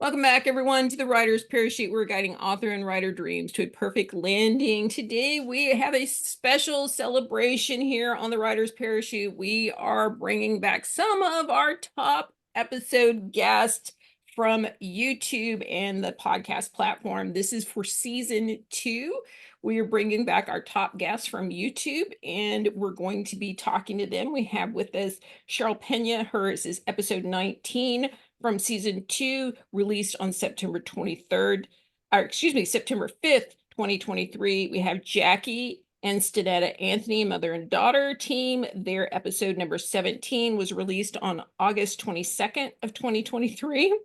Welcome back, everyone, to the Writer's Parachute. We're guiding author and writer dreams to a perfect landing. Today, we have a special celebration here on the Writer's Parachute. We are bringing back some of our top episode guests from YouTube and the podcast platform. This is for season 2. We are bringing back our top guests from YouTube, and we're going to be talking to them. We have with us Cheryl Pena. Hers is episode 19 from season 2, released on September 23rd, or excuse me, September 5th, 2023. We have Jackie and Stenetta Anthony, mother and daughter team. Their episode number 17 was released on August 22nd of 2023.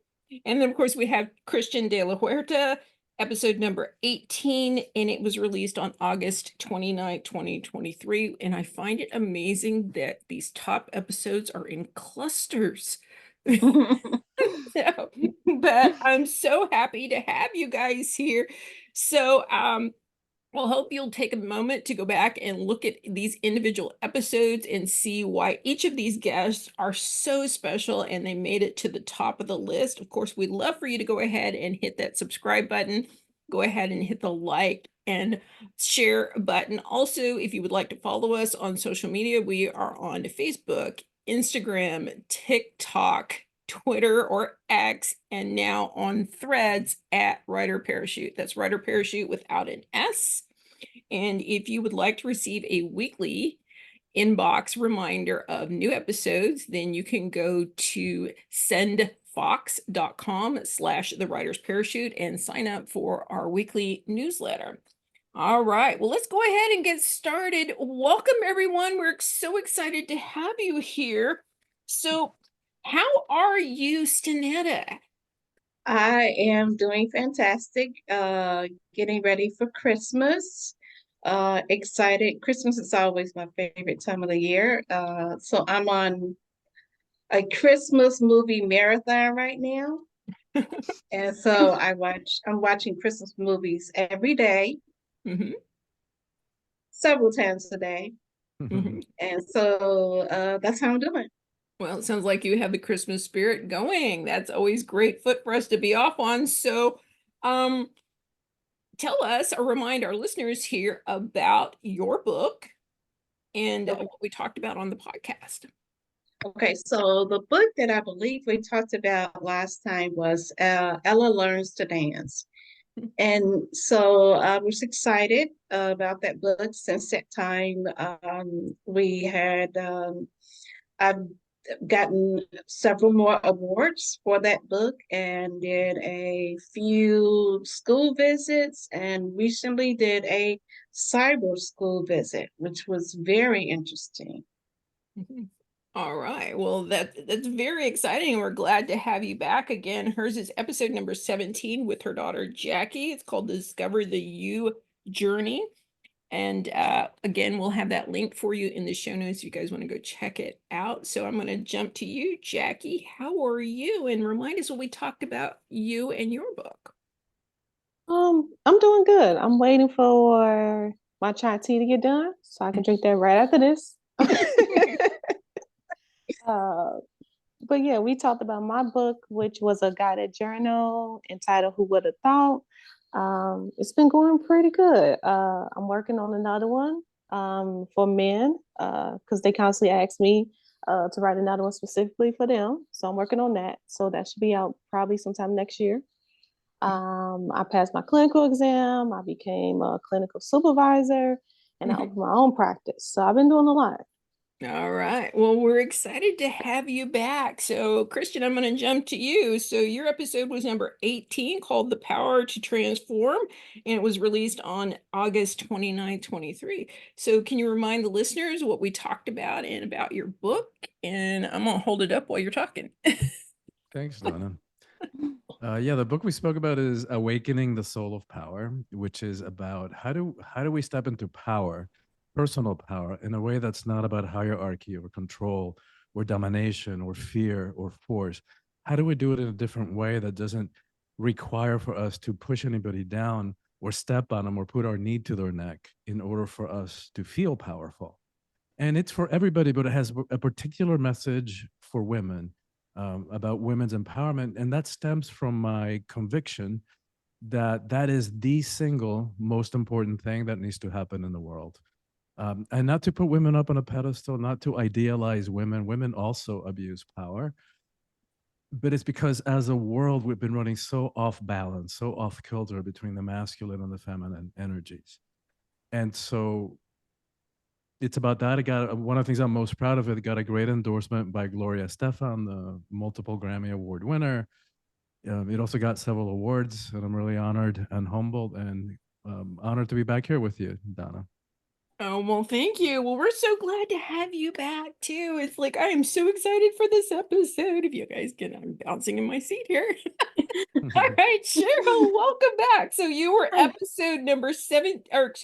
And then, of course, we have Christian de la Huerta, episode number 18, and it was released on August 29th, 2023. And I find it amazing that these top episodes are in clusters. So, but I'm so happy to have you guys here. So, we'll hope you'll take a moment to go back and look at these individual episodes and see why each of these guests are so special and they made it to the top of the list. Of course, we'd love for you to go ahead and hit that subscribe button. Go ahead and hit the like and share button. Also, if you would like to follow us on social media, we are on Facebook, Instagram, TikTok, Twitter or X, and now on Threads at Writer Parachute. That's Writer Parachute without an S. And if you would like to receive a weekly inbox reminder of new episodes, then you can go to sendfox.com/the Writer's Parachute and sign up for our weekly newsletter. All right, well, let's go ahead and get started. Welcome, everyone. We're so excited to have you here. So, how are you, Stenetta? I am doing fantastic. Getting ready for Christmas. Excited. Christmas is always my favorite time of the year. So I'm on a Christmas movie marathon right now. And so I'm watching Christmas movies every day, several times a day. And so that's how I'm doing. Well, it sounds like you have the Christmas spirit going. That's always great foot for us to be off on. So, tell us or remind our listeners here about your book and what we talked about on the podcast. Okay, so the book that I believe we talked about last time was Ella Learns to Dance. And so I was excited about that book since that time. I've gotten several more awards for that book and did a few school visits and recently did a cyber school visit, which was very interesting. All right. Well, that's very exciting. We're glad to have you back again. Hers is episode number 17 with her daughter Jackie. It's called Discover the You Journey. And again, we'll have that link for you in the show notes if you guys want to go check it out. So I'm going to jump to you, Jackie. How are you? And remind us what we talked about you and your book. I'm doing good. I'm waiting for my chai tea to get done so I can drink that right after this. But yeah, we talked about my book, which was a guided journal entitled Who Would Have Thought? It's been going pretty good. I'm working on another one for men because they constantly ask me to write another one specifically for them. So I'm working on that. So that should be out probably sometime next year. I passed my clinical exam. I became a clinical supervisor and I opened my own practice. So I've been doing a lot. All right. Well, we're excited to have you back. So, Christian, I'm going to jump to you. So, your episode was number 18 called The Power to Transform, and it was released on August 29, 23. So, can you remind the listeners what we talked about and about your book? And I'm going to hold it up while you're talking. Thanks, Donna. Yeah, the book we spoke about is Awakening the Soul of Power, which is about how do we step into power, personal power, in a way that's not about hierarchy or control or domination or fear or force. How do we do it in a different way that doesn't require for us to push anybody down or step on them or put our knee to their neck in order for us to feel powerful? And it's for everybody, but it has a particular message for women about women's empowerment, and that stems from my conviction that that is the single most important thing that needs to happen in the world. And not to put women up on a pedestal, not to idealize women. Women also abuse power, but it's because as a world we've been running so off balance, so off kilter between the masculine and the feminine energies. And so it's about that. It got one of the things I'm most proud of. It got a great endorsement by Gloria Estefan, the multiple Grammy Award winner. It also got several awards, and I'm really honored and humbled and honored to be back here with you, Donna. Oh, well, thank you. Well, we're so glad to have you back too. It's like I am so excited for this episode. If you guys can, I'm bouncing in my seat here. All right, Cheryl, welcome back. So you were Hi. episode number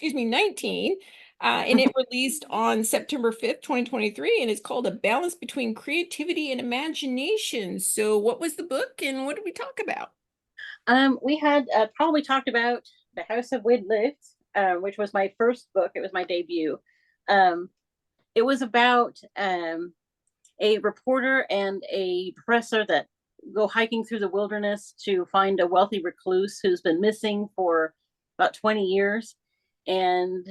19, and it released on September 5th, 2023, and it's called A Balance Between Creativity and Imagination. So what was the book and what did we talk about? We had probably talked about the House of Wynne Lift, which was my first book. It was my debut. It was about a reporter and a professor that go hiking through the wilderness to find a wealthy recluse who's been missing for about 20 years. And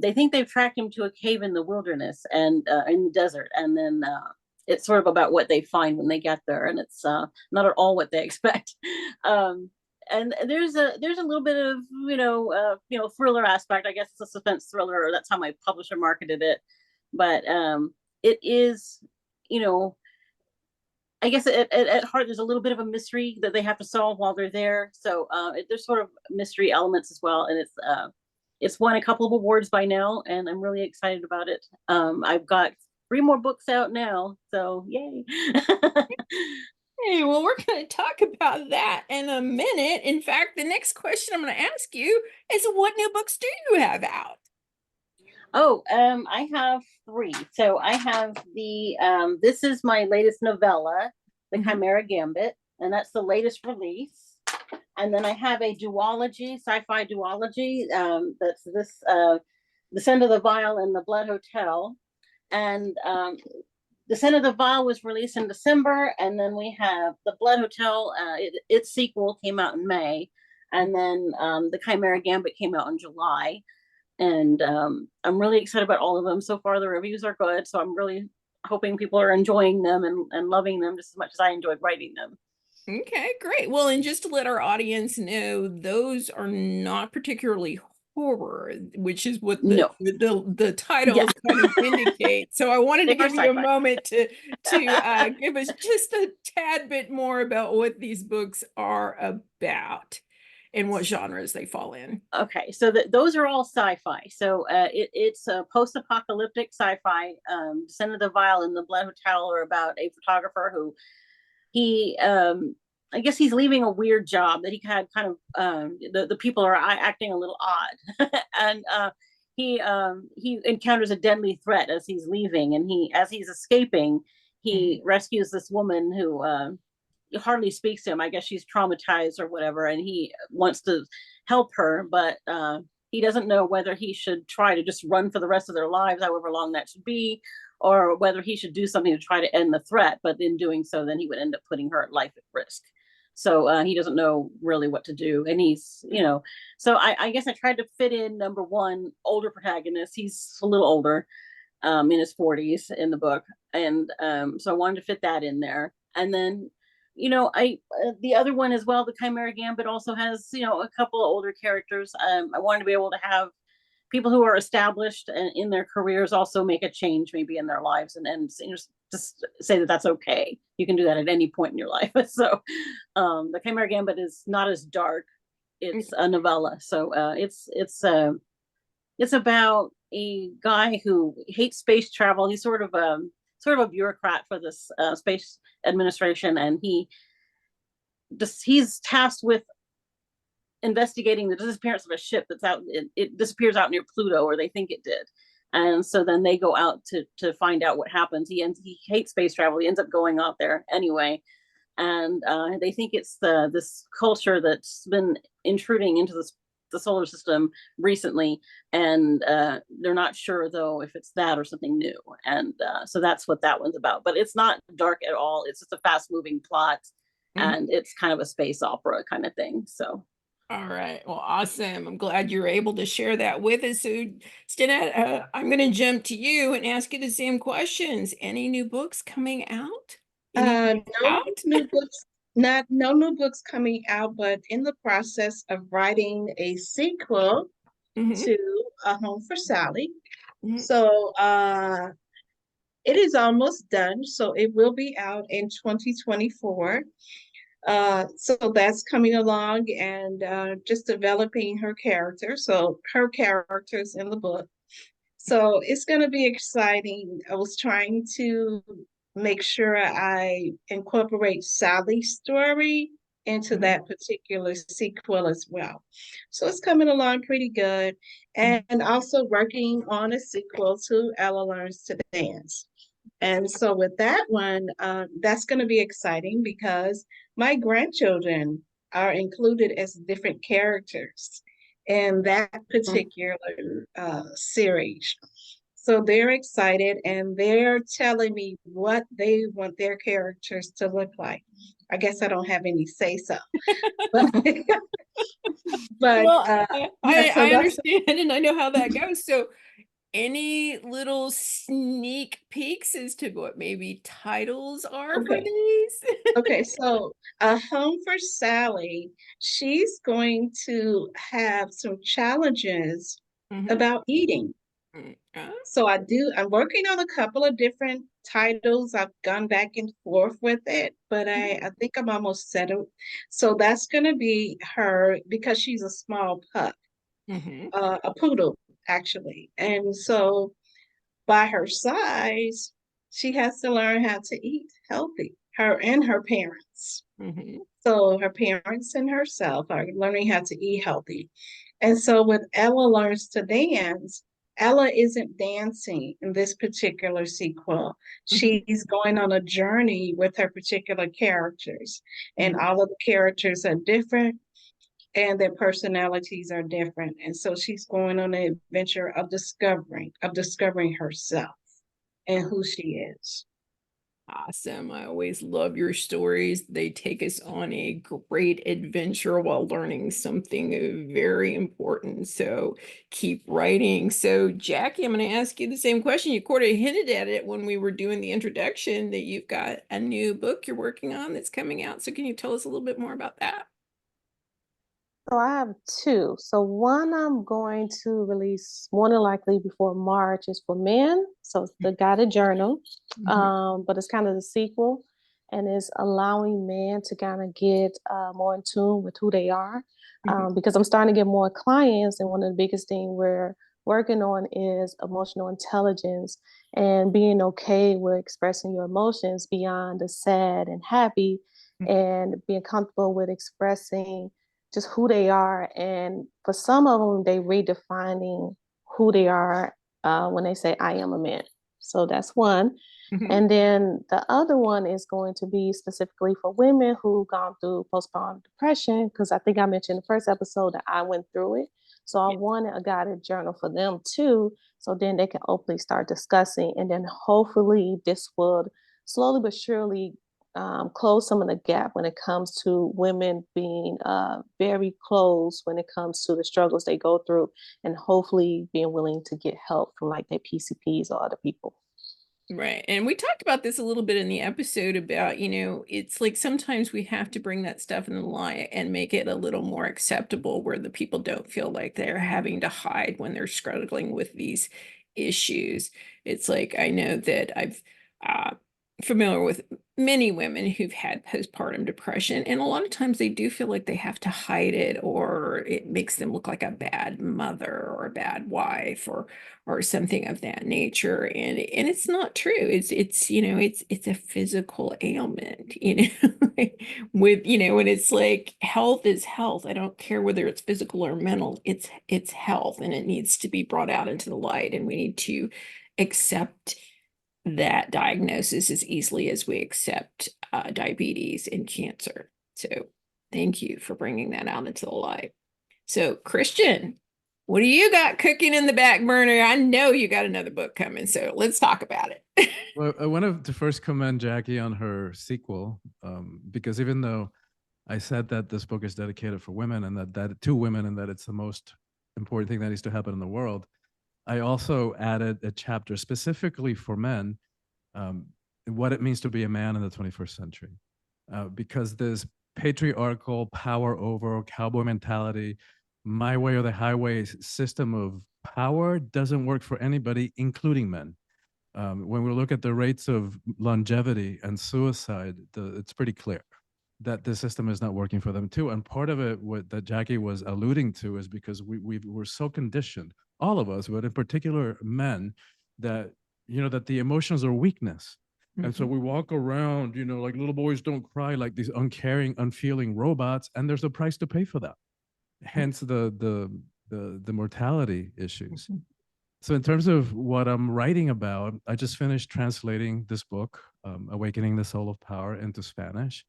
they think they've tracked him to a cave in the wilderness and in the desert. And then it's sort of about what they find when they get there. And it's not at all what they expect. And there's a little bit of thriller aspect. I guess it's a suspense thriller, or that's how my publisher marketed it. But it is, I guess at heart there's a little bit of a mystery that they have to solve while they're there. So there's sort of mystery elements as well, and it's won a couple of awards by now, and I'm really excited about it. I've got 3 more books out now, so yay. Hey, well, we're going to talk about that in a minute. In fact, the next question I'm going to ask you is what new books do you have out? Oh, I have 3. So I have this is my latest novella, The Chimera Gambit, and that's the latest release. And then I have a duology, sci-fi duology, that's this, Descent of the Vial and The Blood Hotel. And Descent of the Vial was released in December, and then we have The Blood Hotel. Its sequel came out in May, and then The Chimera Gambit came out in July. And I'm really excited about all of them. So far, the reviews are good, so I'm really hoping people are enjoying them and loving them just as much as I enjoyed writing them. Okay, great. Well, and just to let our audience know, those are not particularly horror, which is what the titles kind of indicate. So I wanted to give you a moment to give us just a tad bit more about what these books are about and what genres they fall in. Okay, so those are all sci-fi. So it's a post-apocalyptic sci-fi. Descent of the Vial and The Blood Hotel are about a photographer who I guess he's leaving a weird job that he had kind of the people are acting a little odd. And he encounters a deadly threat as he's leaving, and as he's escaping, he rescues this woman who hardly speaks to him. I guess she's traumatized or whatever, and he wants to help her, but he doesn't know whether he should try to just run for the rest of their lives, however long that should be, or whether he should do something to try to end the threat. But in doing so, then he would end up putting her life at risk. So he doesn't know really what to do. And he's, so I guess I tried to fit in number 1, older protagonist. He's a little older, in his 40s in the book. And so I wanted to fit that in there. And then, the other one as well, The Chimera Gambit, also has, a couple of older characters. I wanted to be able to have people who are established in their careers also make a change maybe in their lives, and just say that that's okay. You can do that at any point in your life. So The Chimera Gambit is not as dark. It's a novella. So it's about a guy who hates space travel. He's sort of a bureaucrat for this space administration, and he's tasked with investigating the disappearance of a ship that's out. It disappears out near Pluto, or they think it did. And so then they go out to find out what happens. He hates space travel. He ends up going out there anyway. And they think it's this culture that's been intruding into this the solar system recently, and they're not sure though if it's that or something new. And so that's what that one's about. But it's not dark at all. It's just a fast moving plot, and it's kind of a space opera kind of thing. So. All right. Well, awesome. I'm glad you're able to share that with us. So, Stenetta, I'm going to jump to you and ask you the same questions. Any new books coming out? Any No new books, no new books coming out, but in the process of writing a sequel Mhm. to A Home for Sally. Mhm. So it is almost done. So it will be out in 2024. So that's coming along, and just developing her character. So her characters in the book. So it's going to be exciting. I was trying to make sure I incorporate Sally's story into that particular sequel as well. So it's coming along pretty good. And also working on a sequel to Ella Learns to Dance. And so with that one, that's going to be exciting because my grandchildren are included as different characters in that particular series. So they're excited and they're telling me what they want their characters to look like. I guess I don't have any say so. But, Well, yeah, so I that's understand and I know how that goes. So, any little sneak peeks as to what maybe titles are for okay. these? Okay, so A Home for Sally, she's going to have some challenges about eating. So I'm working on a couple of different titles. I've gone back and forth with it, but I think I'm almost settled. So that's going to be her because she's a small pup, a poodle, actually. And so by her size, she has to learn how to eat healthy, her and her parents. So her parents and herself are learning how to eat healthy. And so with Ella Learns to Dance, Ella isn't dancing in this particular sequel. She's going on a journey with her particular characters. And all of the characters are different and their personalities are different. And so she's going on an adventure of discovering herself and who she is. Awesome. I always love your stories. They take us on a great adventure while learning something very important. So keep writing. So, Jackie, I'm going to ask you the same question. You sort of hinted at it when we were doing the introduction that you've got a new book you're working on that's coming out. So, can you tell us a little bit more about that? So I have two. So one I'm going to release more than likely before March is for men. So it's the guided journal, but it's kind of the sequel, and it's allowing men to kind of get more in tune with who they are. Because I'm starting to get more clients, and one of the biggest things we're working on is emotional intelligence and being okay with expressing your emotions beyond the sad and happy, and being comfortable with expressing just who they are. And for some of them, they redefining who they are when they say, I am a man. So that's one. And then the other one is going to be specifically for women who've gone through postpartum depression, because I think I mentioned in the first episode that I went through it. So I wanted a guided journal for them too. So then they can openly start discussing. And then hopefully this would slowly but surely close some of the gap when it comes to women being very close when it comes to the struggles they go through, and hopefully being willing to get help from like their PCPs or other people. Right. And we talked about this a little bit in the episode about, it's like sometimes we have to bring that stuff in the light and make it a little more acceptable where the people don't feel like they're having to hide when they're struggling with these issues. It's like, I know that I've familiar with many women who've had postpartum depression, and a lot of times they do feel like they have to hide it, or it makes them look like a bad mother or a bad wife or something of that nature. And it's not true. It's it's a physical ailment, with when it's like health is health. I don't care whether it's physical or mental, it's health, and it needs to be brought out into the light, and we need to accept that diagnosis as easily as we accept diabetes and cancer. So thank you for bringing that out into the light. So, Christian, what do you got cooking in the back burner? I know you got another book coming, so let's talk about it. Well, I wanted to first commend Jackie on her sequel, because even though I said that this book is dedicated for women and that to women and that it's the most important thing that needs to happen in the world, I also added a chapter specifically for men, what it means to be a man in the 21st century, because this patriarchal power over cowboy mentality, my way or the highway system of power doesn't work for anybody, including men. When we look at the rates of longevity and suicide, it's pretty clear that the system is not working for them too. And part of it, what that Jackie was alluding to, is because we were so conditioned, all of us, but in particular men, that that the emotions are weakness. And so we walk around, like little boys don't cry, like these uncaring, unfeeling robots, and there's a price to pay for that. Hence the mortality issues. So in terms of what I'm writing about, I just finished translating this book, Awakening the Soul of Power, into Spanish.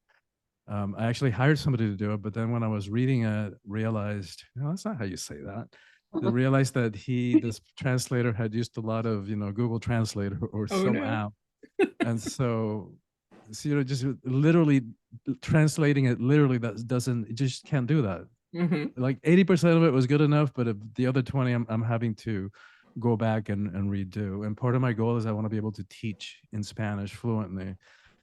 I actually hired somebody to do it, but then when I was reading it, realized, that's not how you say that. I realized that this translator had used a lot of, Google Translator or some app. And so, just literally translating it literally, it just can't do that. Like 80% of it was good enough, but the other 20, I'm having to go back and redo. And part of my goal is I want to be able to teach in Spanish fluently,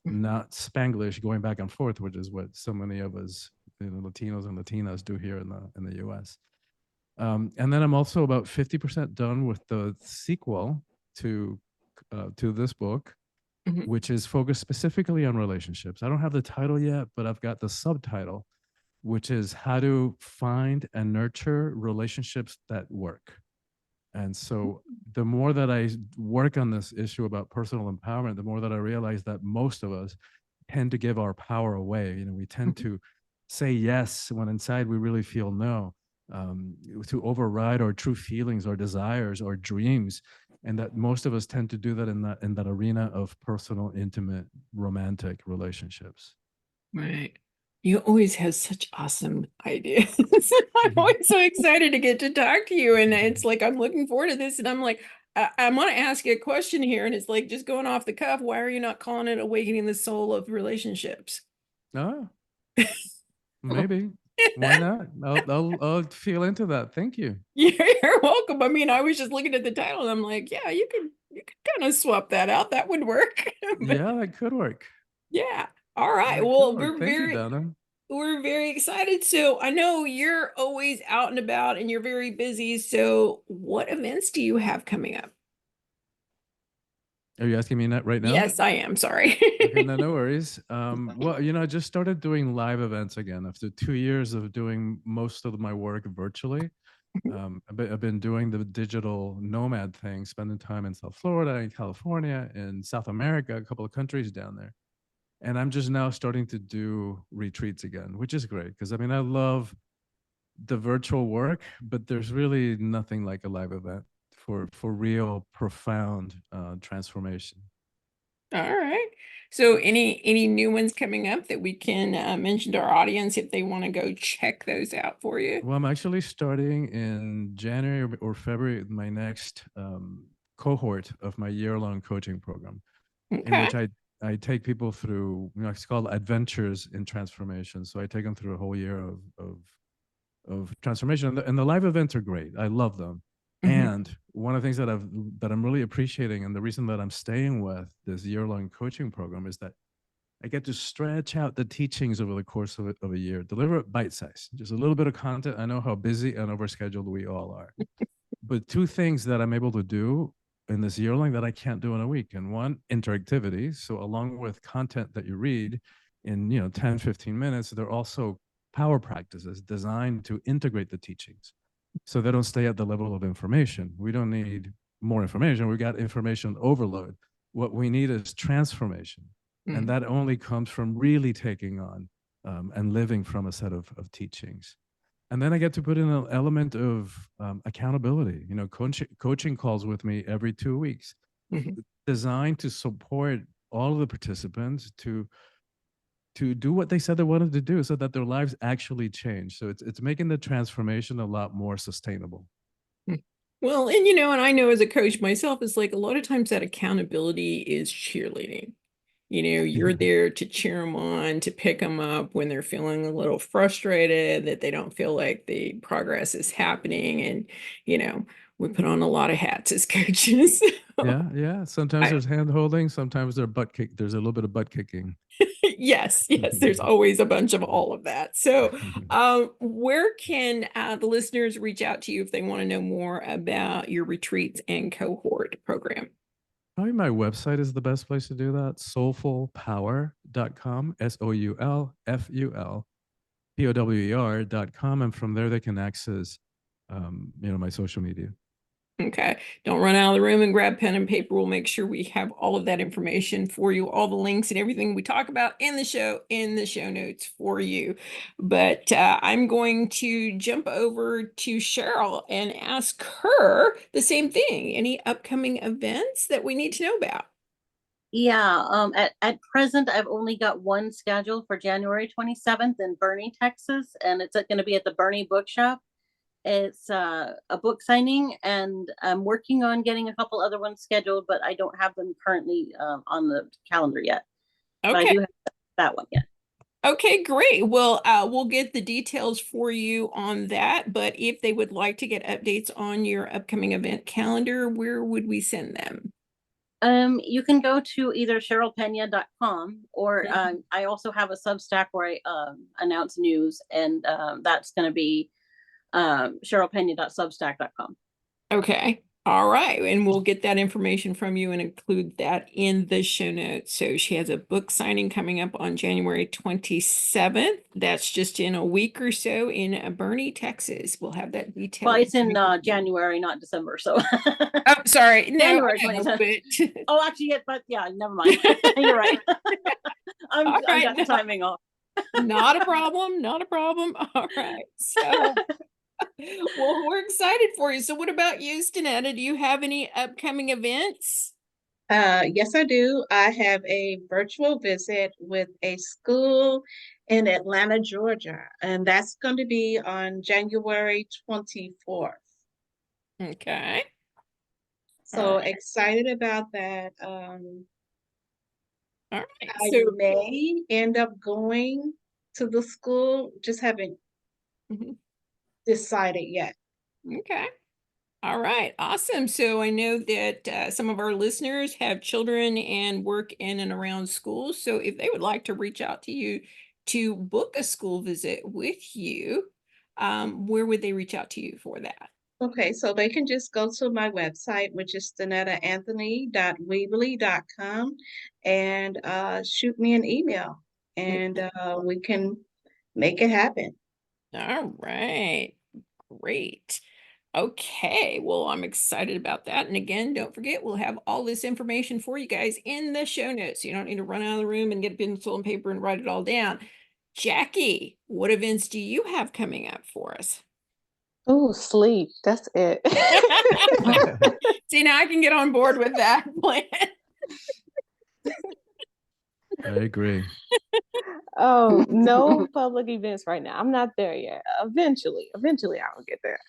not Spanglish going back and forth, which is what so many of us, Latinos and Latinas do here in the US. And then I'm also about 50% done with the sequel to this book, which is focused specifically on relationships. I don't have the title yet, but I've got the subtitle, which is How to Find and Nurture Relationships That Work. And so the more that I work on this issue about personal empowerment, the more that I realize that most of us tend to give our power away. We tend to say yes when inside we really feel no, to override our true feelings, our desires, our dreams. And that most of us tend to do that in that arena of personal, intimate, romantic relationships. Right. You always have such awesome ideas. I'm always so excited to get to talk to you. And it's like, I'm looking forward to this. And I'm like, I want to ask you a question here. And it's like, just going off the cuff, why are you not calling it Awakening the Soul of Relationships? Oh, maybe. Why not? I'll feel into that. Thank you. You're welcome. I mean, I was just looking at the title and I'm like, yeah, you could kind of swap that out. That would work. Yeah, that could work. Yeah. All right. That Well, could work. Thank you, Donna. We're very excited. So I know you're always out and about and you're very busy. So what events do you have coming up? Are you asking me that right now? Yes, I am. Sorry. Okay, no worries. Well, I just started doing live events again after 2 years of doing most of my work virtually. I've been doing the digital nomad thing, spending time in South Florida, in California, in South America, a couple of countries down there. And I'm just now starting to do retreats again, which is great because I love the virtual work, but there's really nothing like a live event for real profound transformation. All right. So any new ones coming up that we can mention to our audience if they want to go check those out for you? Well, I'm actually starting in January or February my next cohort of my year-long coaching program, in which I take people through, it's called Adventures in Transformation. So I take them through a whole year of transformation, and the live events are great. I love them. And one of the things that I'm really appreciating, and the reason that I'm staying with this year-long coaching program, is that I get to stretch out the teachings over the course of a year, deliver it bite-sized, just a little bit of content. I know how busy and overscheduled we all are. But two things that I'm able to do in this year-long that I can't do in a week. And one, interactivity. So along with content that you read in 10, 15 minutes, they're also power practices designed to integrate the teachings so they don't stay at the level of information. We don't need more information. We got information overload. What we need is transformation. And that only comes from really taking on and living from a set of teachings. And then I get to put in an element of accountability. Coaching calls with me every 2 weeks, designed to support all of the participants to to do what they said they wanted to do so that their lives actually change. So it's making the transformation a lot more sustainable. Well, and you know, and I know as a coach myself, it's like a lot of times that accountability is cheerleading. You know, you're there to cheer them on, to pick them up when they're feeling a little frustrated, that they don't feel like the progress is happening. And, you know, we put on a lot of hats as coaches. Yeah. Sometimes I- there's hand holding, sometimes there's butt kick. There's a little bit of butt kicking. yes, there's always a bunch of all of that. So, where can the listeners reach out to you if they want to know more about your retreats and cohort program? Probably my website is the best place to do that. Soulfulpower.com, SOULFULPOWER.com. And from there they can access my social media. Okay. Don't run out of the room and grab pen and paper. We'll make sure we have all of that information for you, all the links and everything we talk about in the show notes for you. But I'm going to jump over to Cheryl and ask her the same thing. Any upcoming events that we need to know about? Yeah, at present, I've only got one scheduled for January 27th in Bernie, Texas, and it's going to be at the Bernie Bookshop. It's a book signing, and I'm working on getting a couple other ones scheduled, but I don't have them currently on the calendar yet. But I Okay. do have that one yet. Okay, great. Well, we'll get the details for you on that. But if they would like to get updates on your upcoming event calendar, where would we send them? You can go to either CherylPena.com or Mhm. I also have a Substack where I announce news, and that's going to be CherylPena.substack.com. Okay. All right. And we'll get that information from you and include that in the show notes. So she has a book signing coming up on January 27th. That's just in a week or so in Bernie, Texas. We'll have that detail. Well, it's in January, not December. So oh, sorry. No, January I know, 27th. but Oh, actually, but yeah, never mind. You're right. I right, got the timing off. not a problem. Not a problem. All right. So well, we're excited for you. So what about you, Stenetta? Do you have any upcoming events? Yes, I do. I have a virtual visit with a school in Atlanta, Georgia, and that's going to be on January 24th. Okay. So right. excited about that. All right. I So may end up going to the school, just haven't mhm. decided yet. Okay. All right. Awesome. So I know that some of our listeners have children and work in and around schools. So if they would like to reach out to you to book a school visit with you, where would they reach out to you for that? Okay, so they can just go to my website, which is stenettaanthony.weebly.com, and shoot me an email, and we can make it happen. All right. Great. Okay, well, I'm excited about that. And again, don't forget, we'll have all this information for you guys in the show notes. You don't need to run out of the room and get pencil and paper and write it all down. Jackie, what events do you have coming up for us? Oh, sleep. That's it. See, now I can get on board with that plan. I agree. Oh, no public events right now. I'm not there yet. Eventually I will get there.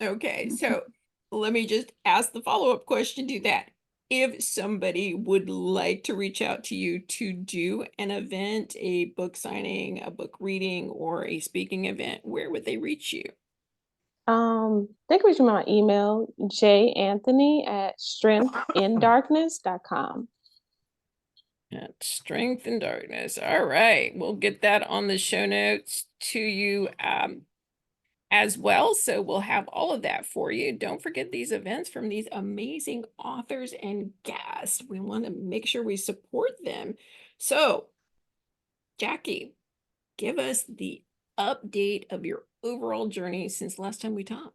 Okay, so let me just ask the follow-up question to that. If somebody would like to reach out to you to do an event, a book signing, a book reading, or a speaking event, where would they reach you? They can reach me on my email, janthony@strengthindarkness.com. At Strength and Darkness. All right, we'll get that on the show notes to you as well. So we'll have all of that for you. Don't forget these events from these amazing authors and guests. We want to make sure we support them. So, Jackie, give us the update of your overall journey since last time we talked.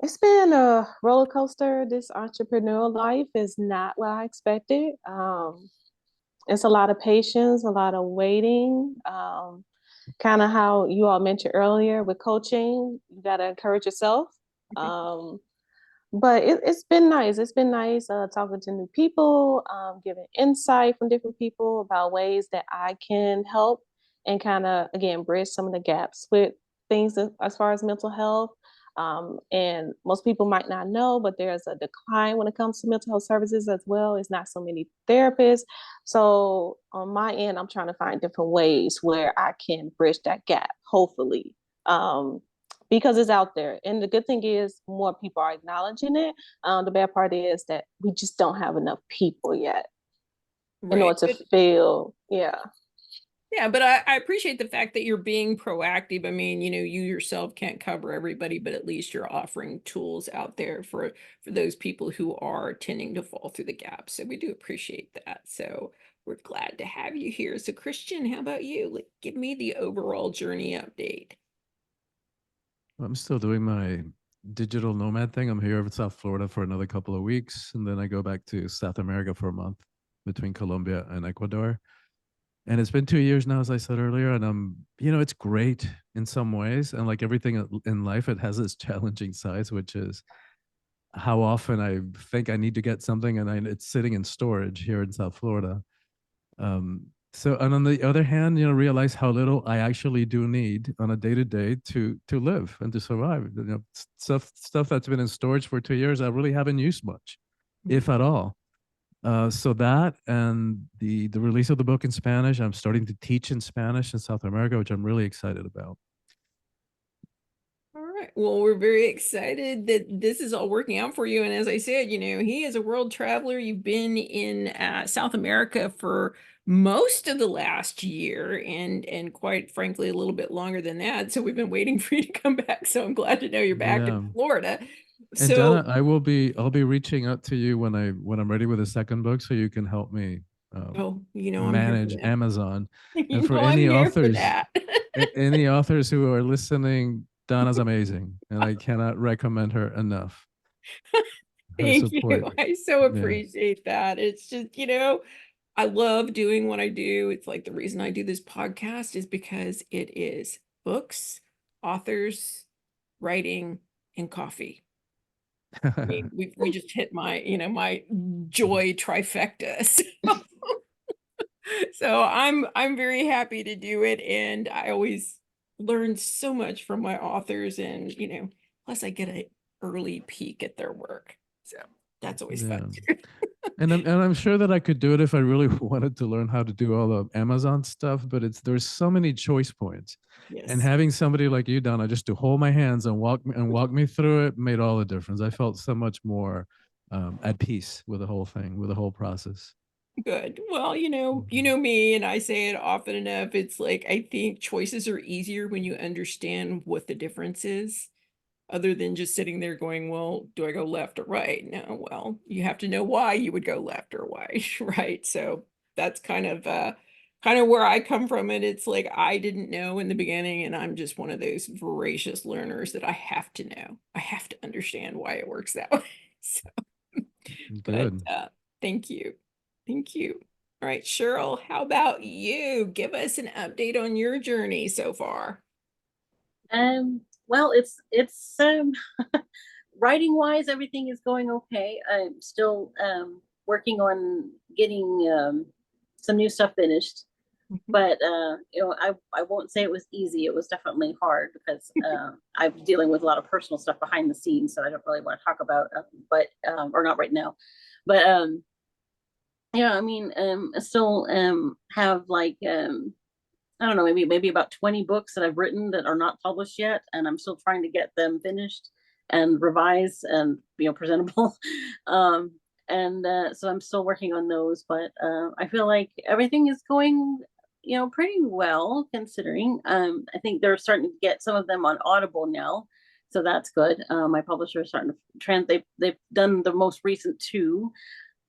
It's been a roller coaster. This entrepreneurial life is not what I expected. It's a lot of patience, a lot of waiting. Kind of how you all mentioned earlier with coaching, you got to encourage yourself. but it's been nice. It's been nice talking to new people, giving insight from different people about ways that I can help and kind of, again, bridge some of the gaps with things as far as mental health. And most people might not know, but there's a decline when it comes to mental health services as well. It's not so many therapists. So on my end, I'm trying to find different ways where I can bridge that gap, hopefully. Because it's out there. And the good thing is more people are acknowledging it. The bad part is that we just don't have enough people yet in Right. order to feel, yeah. Yeah, but I appreciate the fact that you're being proactive. I mean, you yourself can't cover everybody, but at least you're offering tools out there for those people who are tending to fall through the gaps. So we do appreciate that. So we're glad to have you here. So Christian, how about you? Like, give me the overall journey update. I'm still doing my digital nomad thing. I'm here in South Florida for another couple of weeks, and then I go back to South America for a month between Colombia and Ecuador. And it's been 2 years now, as I said earlier, and it's great in some ways, and like everything in life, it has its challenging sides, which is how often I think I need to get something and it's sitting in storage here in South Florida. So, and on the other hand, realize how little I actually do need on a day to day to live and to survive. Stuff that's been in storage for 2 years, I really haven't used much, if at all. So that and the release of the book in Spanish, I'm starting to teach in Spanish in South America, which I'm really excited about. All right. Well, we're very excited that this is all working out for you. And as I said, he is a world traveler. You've been in South America for most of the last year and quite frankly, a little bit longer than that. So we've been waiting for you to come back. So I'm glad to know you're back Yeah. in Florida. And So Donna, I'll be reaching out to you when I'm ready with a second book, so you can help me I'm here manage for that. Amazon. And You for know, I'm any here for authors, that. any authors who are listening, Donna's amazing, and I cannot recommend her enough. Her Thank you. support. I so Yeah. appreciate that. It's just, I love doing what I do. It's like the reason I do this podcast is because it is books, authors, writing, and coffee. I mean, we just hit my joy trifecta. So I'm very happy to do it, and I always learn so much from my authors, and plus I get an early peek at their work. So that's always Yeah. fun. And I'm sure that I could do it if I really wanted to learn how to do all the Amazon stuff, but there's so many choice points. And Yes. having somebody like you, Donna, just to hold my hands and walk me through it made all the difference. I felt so much more at peace with the whole thing, with the whole process. Good. Well, you know me, and I say it often enough. It's like I think choices are easier when you understand what the difference is, other than just sitting there going, well, do I go left or right? No, well, you have to know why you would go left or right, right? So that's kind of where I come from it. It's like I didn't know in the beginning, and I'm just one of those voracious learners that I have to know. I have to understand why it works that way. So, but Good. thank you. Thank you. All right, Cheryl, how about you? Give us an update on your journey so far. Well, it's writing wise, everything is going okay. I'm still working on getting some new stuff finished, but I won't say it was easy. It was definitely hard because I'm dealing with a lot of personal stuff behind the scenes that I don't really want to talk about, but or not right now. But yeah, I mean, I still have like I don't know, maybe about 20 books that I've written that are not published yet, and I'm still trying to get them finished and revised and presentable. And so I'm still working on those, but I feel like everything is going pretty well considering. I think they're starting to get some of them on Audible now, so that's good. My publisher is starting to they've done the most recent two.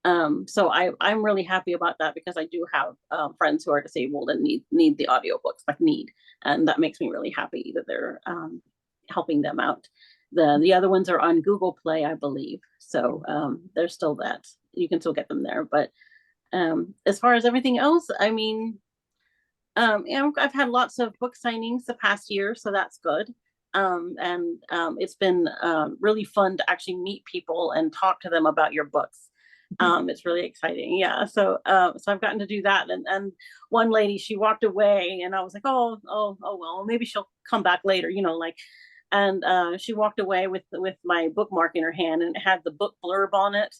So I'm really happy about that because I do have friends who are disabled and need the audiobooks, and that makes me really happy that they're helping them out. The other ones are on Google Play, I believe, so there's still that you can still get them there. But as far as everything else, I mean, I've had lots of book signings the past year, so that's good. It's been really fun to actually meet people and talk to them about your books. It's really exciting. Yeah. So I've gotten to do that. And one lady, she walked away and I was like, oh, well, maybe she'll come back later, like, and she walked away with my bookmark in her hand and it had the book blurb on it.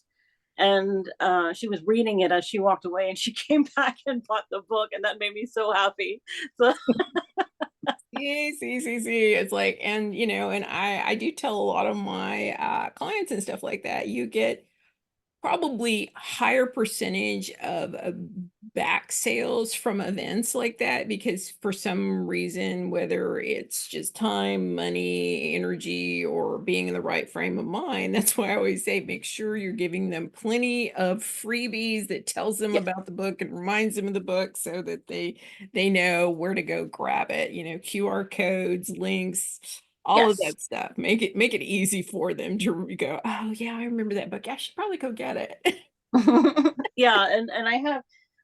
And she was reading it as she walked away and she came back and bought the book. And that made me so happy. So See. It's like, and and I do tell a lot of my clients and stuff like that, you get probably higher percentage of back sales from events like that, because for some reason, whether it's just time, money, energy, or being in the right frame of mind, that's why I always say make sure you're giving them plenty of freebies that tells them about the book and reminds them of the book, so that they know where to go grab it, QR codes, links, all of that stuff. Make it easy for them to go, oh yeah, I remember that book. I should probably go get it. Yeah, and I have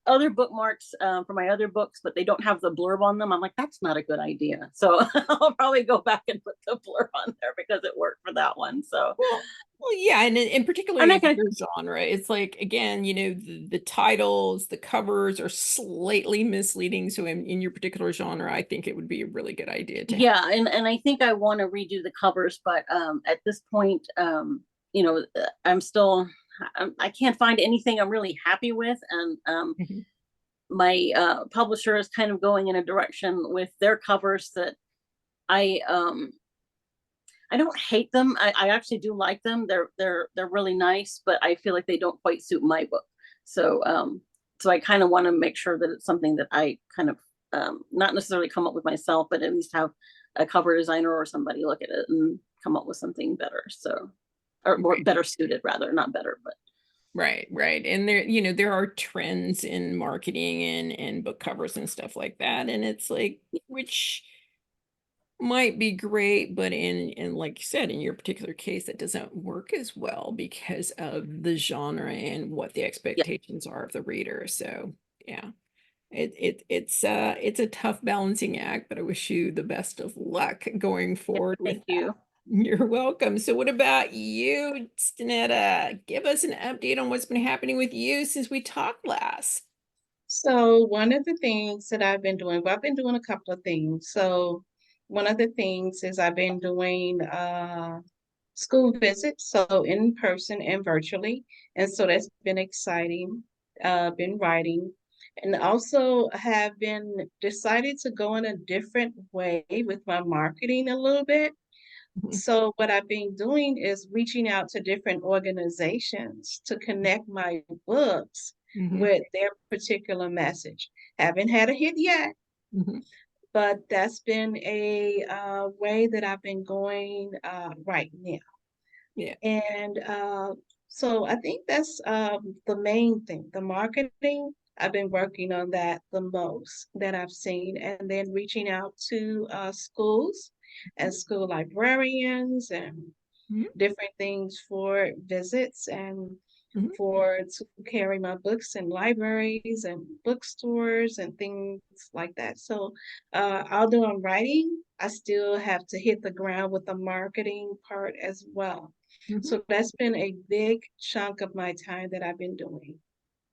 other bookmarks for my other books, but they don't have the blurb on them. I'm like, that's not a good idea. So I'll probably go back and put the blurb on there because it worked for that one. So well, yeah, and in particular, I'm not gonna, your genre, it's like, again, the titles, the covers are slightly misleading. So in your particular genre, I think it would be a really good idea to yeah, and I think I want to redo the covers, but at this point, I'm still, I can't find anything I'm really happy with, and Mhm. my publisher is kind of going in a direction with their covers that I don't hate them. I actually do like them. They're really nice, but I feel like they don't quite suit my book. So so I kind of want to make sure that it's something that I kind of not necessarily come up with myself, but at least have a cover designer or somebody look at it and come up with something better. So, or more better suited rather, not better, but Right. And there, there are trends in marketing and book covers and stuff like that. And it's like, which might be great, but in like you said, in your particular case, that doesn't work as well because of the genre and what the yeah. expectations are of the reader. So yeah. It's a tough balancing act, but I wish you the best of luck going forward with Thank you. that. You're welcome. So what about you, Stenetta? Give us an update on what's been happening with you since we talked last. So one of the things that I've been doing, well, I've been doing a couple of things. So one of the things is I've been doing school visits, so in person and virtually. And so that's been exciting. Been writing. And also have been decided to go in a different way with my marketing a little bit. Mhm. So what I've been doing is reaching out to different organizations to connect my books Mhm. with their particular message. Haven't had a hit yet, Mhm. but that's been a way that I've been going right now. Yeah. And so I think that's the main thing. The marketing, I've been working on that the most that I've seen, and then reaching out to schools and school librarians and Mhm. different things for visits and Mhm. for to carry my books in libraries and bookstores and things like that. So although I'm writing, I still have to hit the ground with the marketing part as well. Mhm. So that's been a big chunk of my time that I've been doing.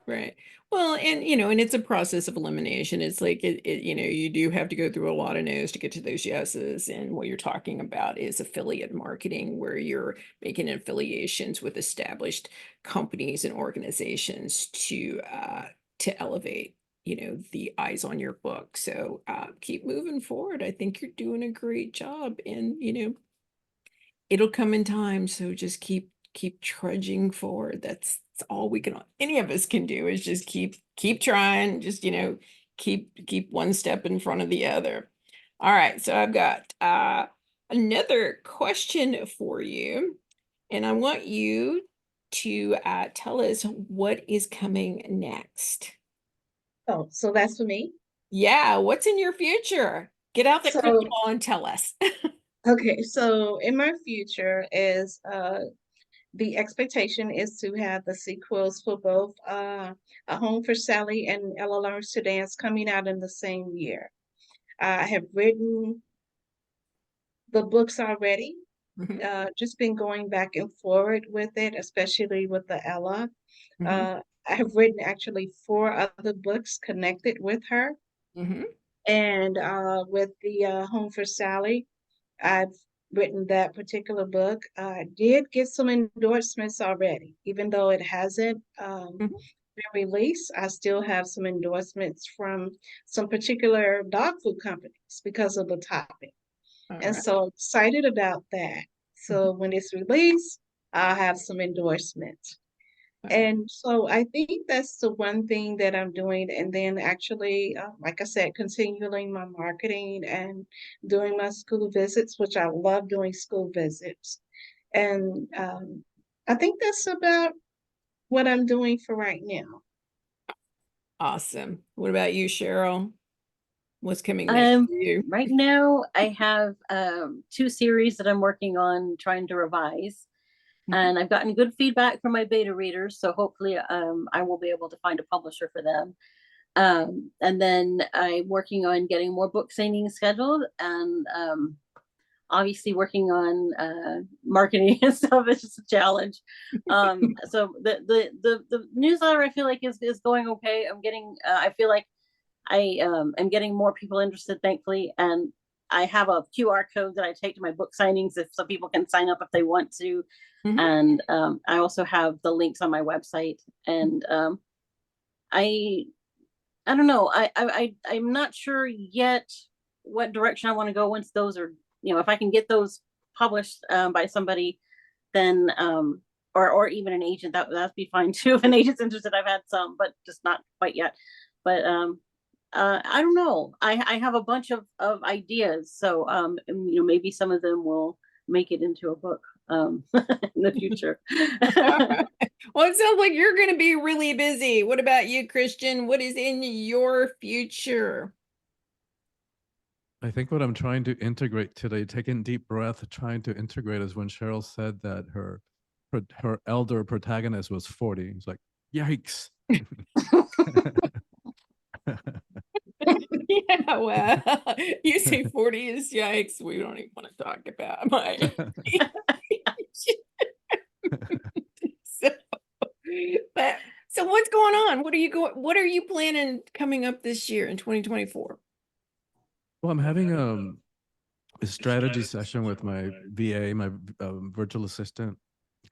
Right. Well, and and it's a process of elimination. It's like you do have to go through a lot of no's to get to those yeses. And what you're talking about is affiliate marketing, where you're making affiliations with established companies and organizations to elevate, the eyes on your book. So keep moving forward. I think you're doing a great job, and it'll come in time. So just keep trudging forward. That's all we can, any of us can do, is just keep trying. Just keep one step in front of the other. All right, so I've got another question for you, and I want you to tell us what is coming next. Oh, so that's for me. Yeah, what's in your future? Get out the crystal So ball and tell us. okay, so in my future is the expectation is to have the sequels for both A Home for Sally and Ella Learns to Dance coming out in the same year. I have written the books already. Mhm, Just been going back and forward with it, especially with the Ella. mhm, I have written actually 4 other books connected with her. mhm. And with the Home for Sally, I've written that particular book. I did get some endorsements already, even though it hasn't Mhm. been released. I still have some endorsements from some particular dog food companies because of the topic. All And right. so excited about that. Mhm. So when it's released, I'll have some endorsements. All right. And so I think that's the one thing that I'm doing. And then actually, like I said, continuing my marketing and doing my school visits, which I love doing school visits. And I think that's about what I'm doing for right now. Awesome. What about you, Cheryl? What's coming next Um, for you? right now I have 2 series that I'm working on trying to revise, Mhm. and I've gotten good feedback from my beta readers, so hopefully I will be able to find a publisher for them. And then I'm working on getting more book signings scheduled, and obviously working on marketing and stuff is just a challenge. So the newsletter I feel like is going okay. I'm getting I feel like I am getting more people interested, thankfully, and I have a QR code that I take to my book signings if so people can sign up if they want to. Mhm. And I also have the links on my website. And I I don't know. I'm not sure yet what direction I want to go once those are, if I can get those published by somebody, then or even an agent, that'd be fine too. If an agent's interested, I've had some, but just not quite yet. But I don't know. I have a bunch of ideas, so maybe some of them will make it into a book in the future. All right. Well, it sounds like you're going to be really busy. What about you, Christian? What is in your future? I think what I'm trying to integrate today, taking deep breath, trying to integrate is when Cheryl said that her elder protagonist was 40. It's like, yikes. Yeah, well, you say 40 is yikes. We don't even want to talk about my so, but so what's going on? What are you planning coming up this year in 2024? Well, I'm having a strategy session with my VA, my virtual assistant,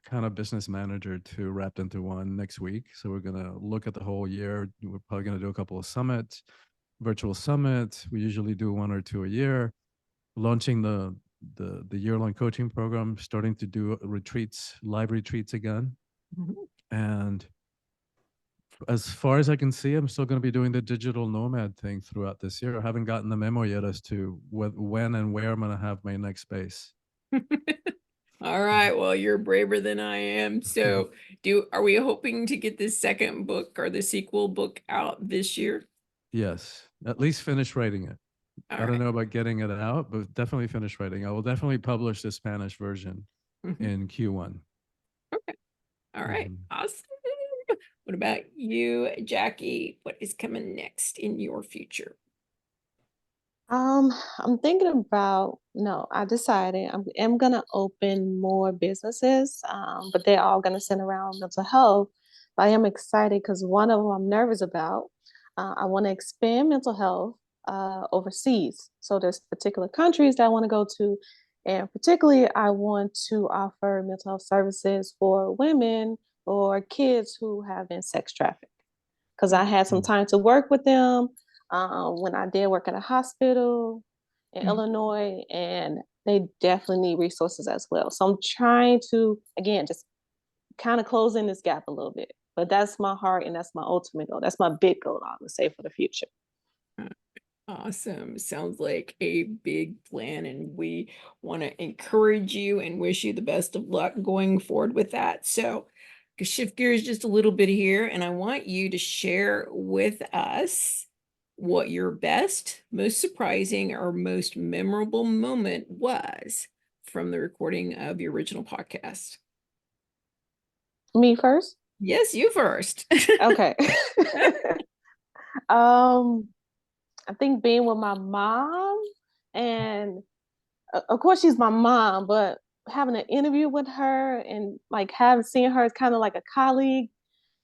kind of business manager, to wrap into one next week. So we're gonna look at the whole year. We're probably gonna do a couple of summits, virtual summits. We usually do 1 or 2 a year. Launching the year-long coaching program, starting to do retreats, live retreats again. Mhm. And as far as I can see, I'm still going to be doing the digital nomad thing throughout this year. I haven't gotten the memo yet as to when and where I'm going to have my next space. All right. Well, you're braver than I am. So, are we hoping to get the second book or the sequel book out this year? Yes, at least finish writing it. All I don't right. know about getting it out, but definitely finish writing. I will definitely publish the Spanish version Mhm. in Q1. All right. Mhm. Awesome. What about you, Jackie? What is coming next in your future? I'm thinking about, no, I decided I'm gonna open more businesses, but they're all gonna center around mental health. But I am excited because one of them I'm nervous about. I want to expand mental health overseas. So there's particular countries that I want to go to, and particularly I want to offer mental health services for women or kids who have been sex trafficked. Because I had some Mm. time to work with them when I did work at a hospital in Mhm. Illinois, and they definitely need resources as well. So I'm trying to, again, just kind of close in this gap a little bit. But that's my heart and that's my ultimate goal. That's my big goal, I would say, for the future. Awesome. Sounds like a big plan, and we want to encourage you and wish you the best of luck going forward with that. So, to shift gears just a little bit here, and I want you to share with us what your best, most surprising, or most memorable moment was from the recording of your original podcast. Me first? Yes, you first. Okay. um, I think being with my mom and of course she's my mom, but having an interview with her and like seeing her as kind of like a colleague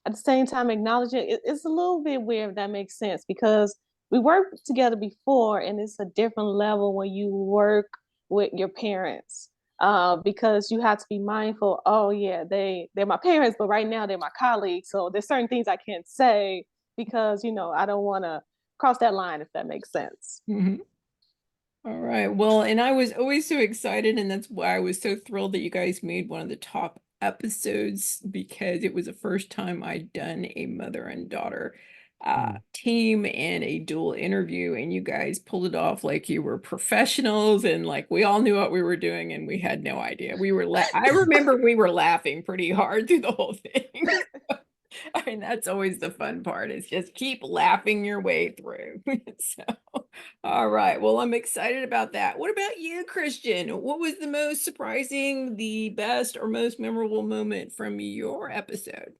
at the same time acknowledging it's a little bit weird, if that makes sense, because we worked together before and it's a different level when you work with your parents, because you have to be mindful. Oh yeah, they're my parents, but right now they're my colleagues, so there's certain things I can't say because I don't want to cross that line, if that makes sense. Mhm. All right. Well, and I was always so excited, and that's why I was so thrilled that you guys made one of the top episodes, because it was the first time I'd done a mother and daughter team and a dual interview, and you guys pulled it off like you were professionals, and like we all knew what we were doing, and we had no idea. I remember we were laughing pretty hard through the whole thing. I mean, that's always the fun part, is just keep laughing your way through. So, all right. Well, I'm excited about that. What about you, Christian? What was the most surprising, the best, or most memorable moment from your episode?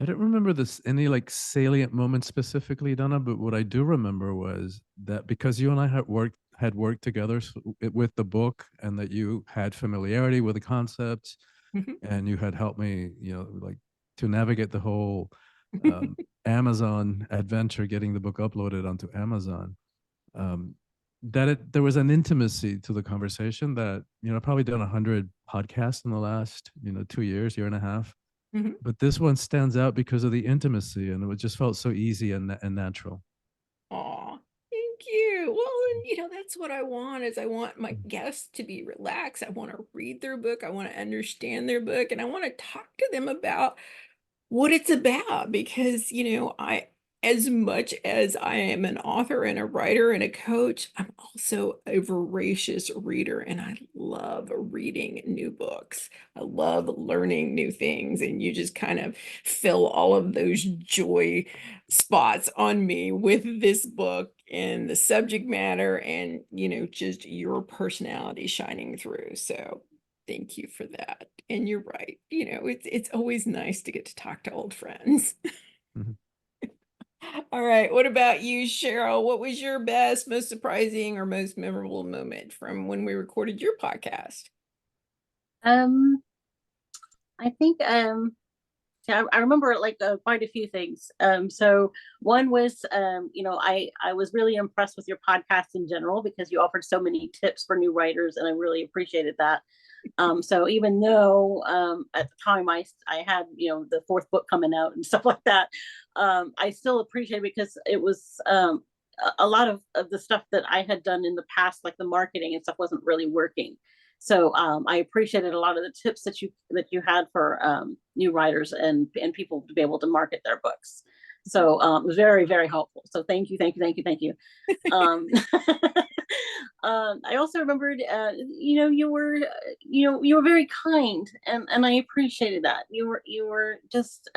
I don't remember any like salient moments specifically, Donna, but what I do remember was that because you and I had worked together with the book, and that you had familiarity with the concepts, Mhm. and you had helped me, like to navigate the whole Amazon adventure, getting the book uploaded onto Amazon. Um, there was an intimacy to the conversation that, I've probably done 100 podcasts in the last 2 years, year and a half, Mhm. but this one stands out because of the intimacy, and it just felt so easy and natural. Aw, thank you. Well, and that's what I want, is I want my guests to be relaxed. I want to read their book. I want to understand their book, and I want to talk to them about what it's about, because I, as much as I am an author and a writer and a coach, I'm also a voracious reader, and I love reading new books. I love learning new things, and you just kind of fill all of those joy spots on me with this book and the subject matter, and just your personality shining through. So thank you for that. And you're right. It's always nice to get to talk to old friends. Mhm. All right. What about you, Cheryl? What was your best, most surprising, or most memorable moment from when we recorded your podcast? Um, I think yeah, I remember like quite a few things. So one was, I was really impressed with your podcast in general, because you offered so many tips for new writers, and I really appreciated that. So even though at the time I had the fourth book coming out and stuff like that, I still appreciate it, because it was a lot of the stuff that I had done in the past, like the marketing and stuff, wasn't really working. So I appreciated a lot of the tips that you had for new writers and people to be able to market their books. So it was very, very helpful. So thank you, thank you, thank you, thank you. Um, I also remembered, you were very kind, and I appreciated that. You were just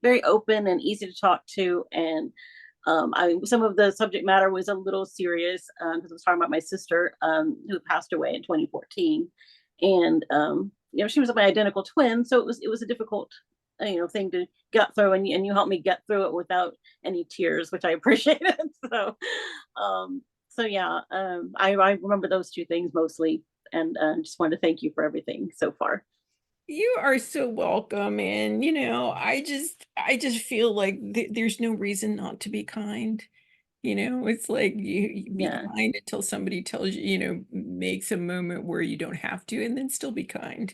very open and easy to talk to, and some of the subject matter was a little serious, because I was talking about my sister, who passed away in 2014, and she was my identical twin, so it was a difficult thing to get through, and you helped me get through it without any tears, which I appreciated. So um so yeah, I remember those two things mostly, and just wanted to thank you for everything so far. You are so welcome. And I just feel like there's no reason not to be kind. It's like you be Yeah. kind until somebody tells you, makes a moment where you don't have to, and then still be kind.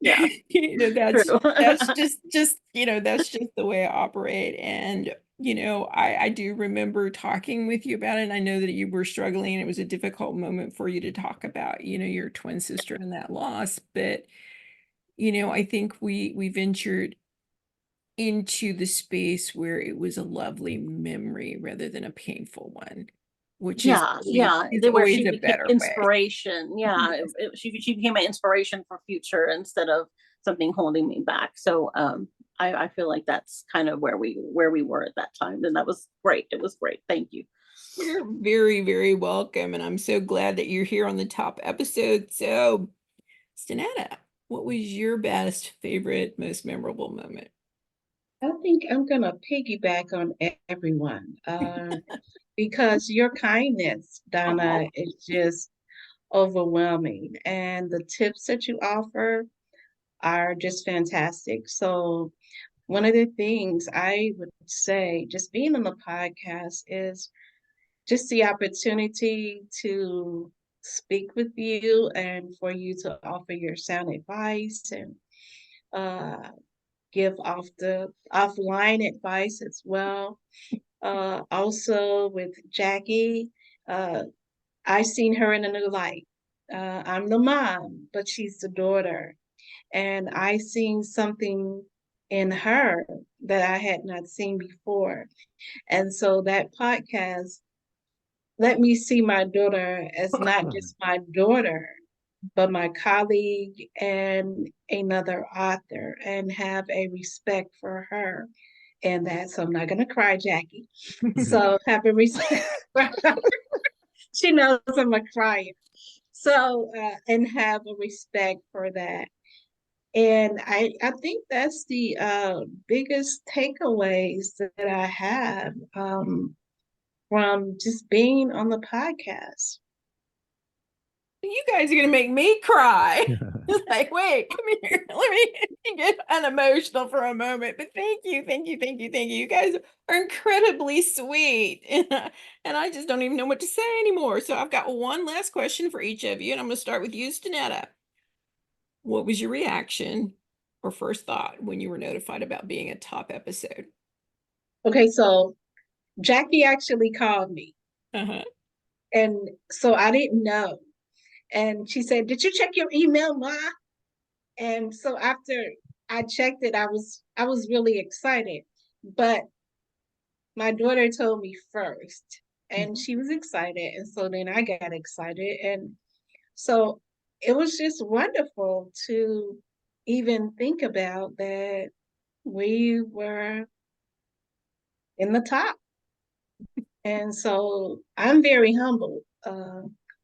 Yeah. True. That's just the way I operate. And I do remember talking with you about it, and I know that you were struggling, and it was a difficult moment for you to talk about, your twin sister and that loss. But I think we ventured into the space where it was a lovely memory rather than a painful one, which is Yeah, always yeah. is Where always she a became better way. inspiration. Yeah, Yes. she became an inspiration for future instead of something holding me back. So I feel like that's kind of where we were at that time, and that was great. It was great. Thank you. You're very, very welcome, and I'm so glad that you're here on the top episode. So, Stenetta, what was your best, favorite, most memorable moment? I think I'm gonna piggyback on everyone. because your kindness, Donna, is just overwhelming. And the tips that you offer are just fantastic. So, one of the things I would say, just being on the podcast, is just the opportunity to speak with you and for you to offer your sound advice and uh, give offline advice as well. Also with Jackie, uh, I seen her in a new light. I'm the mom, but she's the daughter, and I seen something in her that I had not seen before. And so that podcast let me see my daughter as not just my daughter, but my colleague and another author, and have a respect for her. And that, so I'm not going to cry, Jackie. So have a respect for her. She knows I'm a crier. So, and have a respect for that. And I think that's the biggest takeaways that I have from just being on the podcast. You guys are gonna make me cry. Like, wait, come here. Let me get unemotional for a moment. But thank you, thank you, thank you, thank you. You guys are incredibly sweet. And I just don't even know what to say anymore. So I've got one last question for each of you, and I'm gonna start with you, Stenetta. What was your reaction or first thought when you were notified about being a top episode? Okay, so Jackie actually called me, Uh-huh. and so I didn't know. And she said, "Did you check your email, Ma?" And so after I checked it, I was really excited. But my daughter told me first, and she was excited, and so then I got excited, and so it was just wonderful to even think about that we were in the top. And so I'm very humble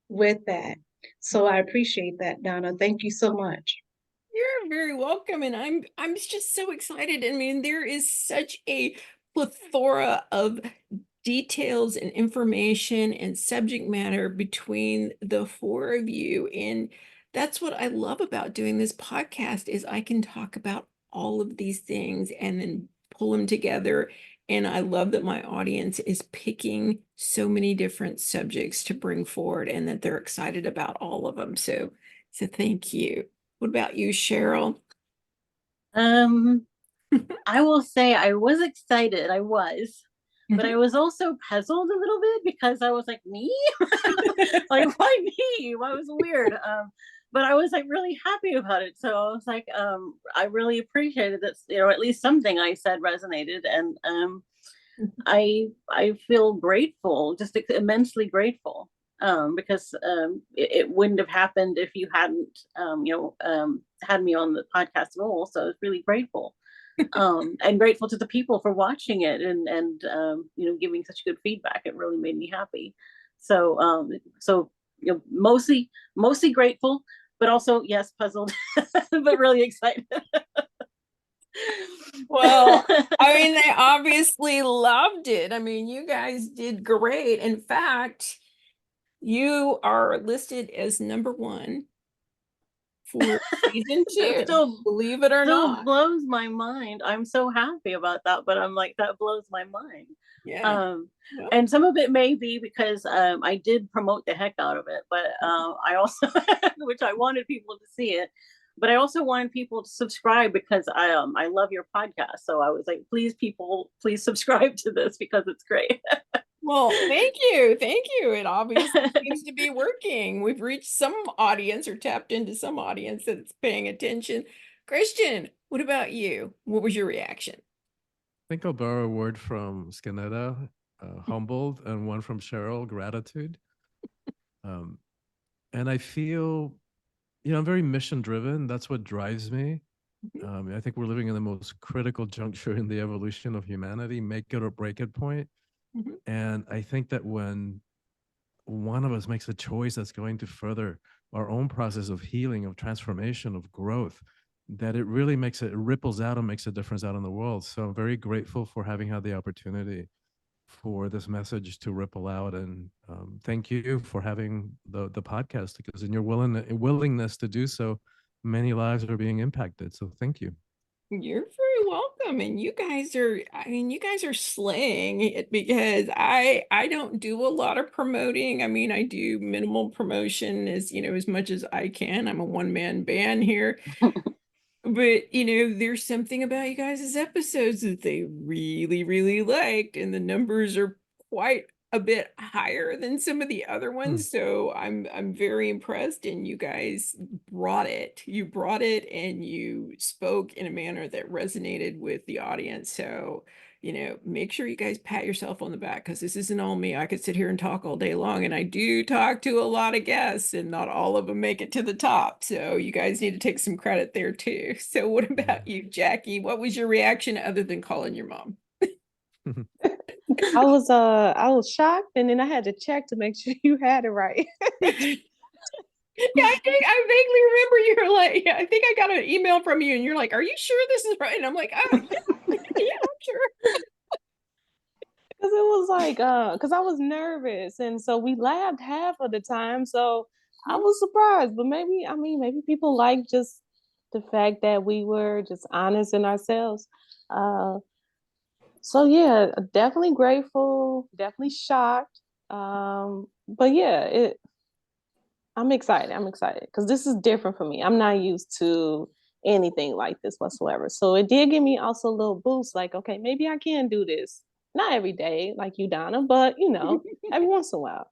with that. So I appreciate that, Donna. Thank you so much. You're very welcome, and I'm just so excited. I mean, there is such a plethora of details and information and subject matter between the four of you, and that's what I love about doing this podcast is I can talk about all of these things and then pull them together. And I love that my audience is picking so many different subjects to bring forward and that they're excited about all of them. So thank you. What about you, Cheryl? Um, I will say I was excited. I was, but I was also puzzled a little bit because I was like, me? Like, why me? Why was weird? But I was like really happy about it. So I was like, I really appreciated that, at least something I said resonated. And I feel grateful, just immensely grateful. Because it wouldn't have happened if you hadn't, had me on the podcast at all. So I was really grateful. And grateful to the people for watching it and giving such good feedback. It really made me happy. So mostly grateful, but also yes, puzzled, but really excited. Well, I mean, they obviously loved it. I mean, you guys did great. In fact, you are listed as #1 for season 2, believe it or still not. blows my mind. I'm so happy about that, but I'm like, that blows my mind. Yeah. And some of it may be because I did promote the heck out of it, but I also, which I wanted people to see it, but I also wanted people to subscribe because I love your podcast. So I was like, please, people, please subscribe to this because it's great. Well, thank you. Thank you. It obviously seems to be working. We've reached some audience or tapped into some audience that's paying attention. Christian, what about you? What was your reaction? I think I'll borrow a word from Stenetta, humbled, and one from Cheryl, gratitude. And I feel, I'm very mission driven. That's what drives me. I think we're living in the most critical juncture in the evolution of humanity, make it or break it point. Mhm. And I think that when one of us makes a choice that's going to further our own process of healing, of transformation, of growth, that it really it ripples out and makes a difference out in the world. So I'm very grateful for having had the opportunity for this message to ripple out. And thank you for having the podcast, because in your willingness to do so, many lives are being impacted. So thank you. You're very welcome. And you guys are, I mean, you guys are slaying it, because I don't do a lot of promoting. I mean, I do minimal promotion as, as much as I can. I'm a one-man band here. But, there's something about you guys' episodes that they really, really liked, and the numbers are quite a bit higher than some of the other ones. So I'm very impressed, and you guys brought it. You brought it, and you spoke in a manner that resonated with the audience. So, make sure you guys pat yourself on the back, because this isn't all me. I could sit here and talk all day long, and I do talk to a lot of guests, and not all of them make it to the top. So you guys need to take some credit there too. So what about you, Jackie? What was your reaction other than calling your mom? I was shocked, and then I had to check to make sure you had it right. Yeah, I vaguely remember you were like, I think I got an email from you, and you're like, "Are you sure this is right?" And I'm like, "Oh, yeah, yeah, I'm sure." Because it was like, because I was nervous, and so we laughed half of the time. So I was surprised, but maybe people like just the fact that we were just honest in ourselves. So yeah, definitely grateful, definitely shocked. But yeah, I'm excited. I'm excited because this is different for me. I'm not used to anything like this whatsoever. So it did give me also a little boost, like, okay, maybe I can do this. Not every day, like you, Donna, but every once in a while.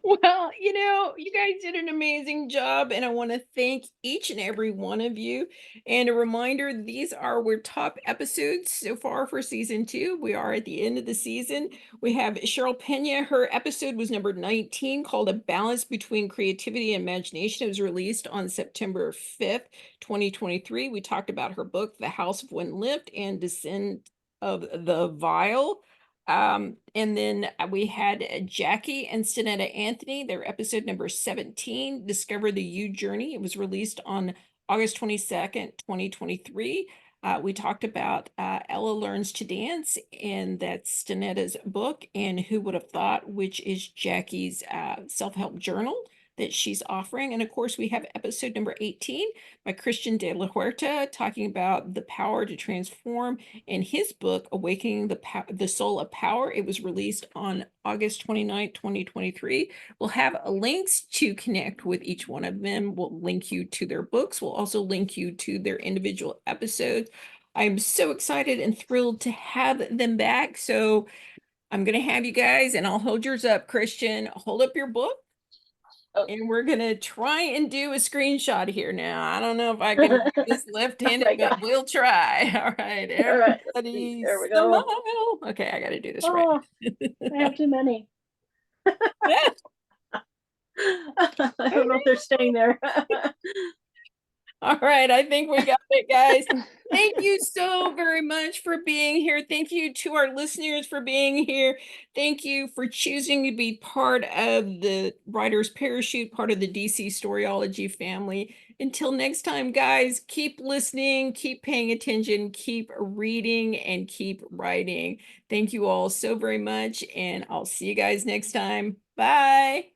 Well, you guys did an amazing job, and I want to thank each and every one of you. And a reminder, these are our top episodes so far for season 2. We are at the end of the season. We have Cheryl Pena. Her episode was number 19, called A Balance Between Creativity and Imagination. It was released on September 5th, 2023. We talked about her book, The House of Wynne Lift and Descent of the Vile. And then we had Jackie and Stenetta Anthony, their episode number 17, Discover the You Journey. It was released on August 22nd, 2023. We talked about Ella Learns to Dance, and that's Stenetta's book, and Who Would Have Thought, which is Jackie's self-help journal that she's offering. And of course, we have episode number 18 by Christian de la Huerta, talking about the power to transform, in his book, Awakening the Soul of Power. It was released on August 29th, 2023. We'll have links to connect with each one of them. We'll link you to their books. We'll also link you to their individual episodes. I'm so excited and thrilled to have them back. So I'm going to have you guys, and I'll hold yours up, Christian. Hold up your book. Oh. And we're going to try and do a screenshot here now. I don't know if I can do this left-handed, my but God. we'll try. All right, All right, let's see. everybody There we go. smile. Okay, I got to do this Oh, right. I have too many. I don't know if they're staying there. All right, I think we got it, guys. Thank you so very much for being here. Thank you to our listeners for being here. Thank you for choosing to be part of the Writer's Parachute, part of the DC Storyology family. Until next time, guys, keep listening, keep paying attention, keep reading, and keep writing. Thank you all so very much, and I'll see you guys next time. Bye.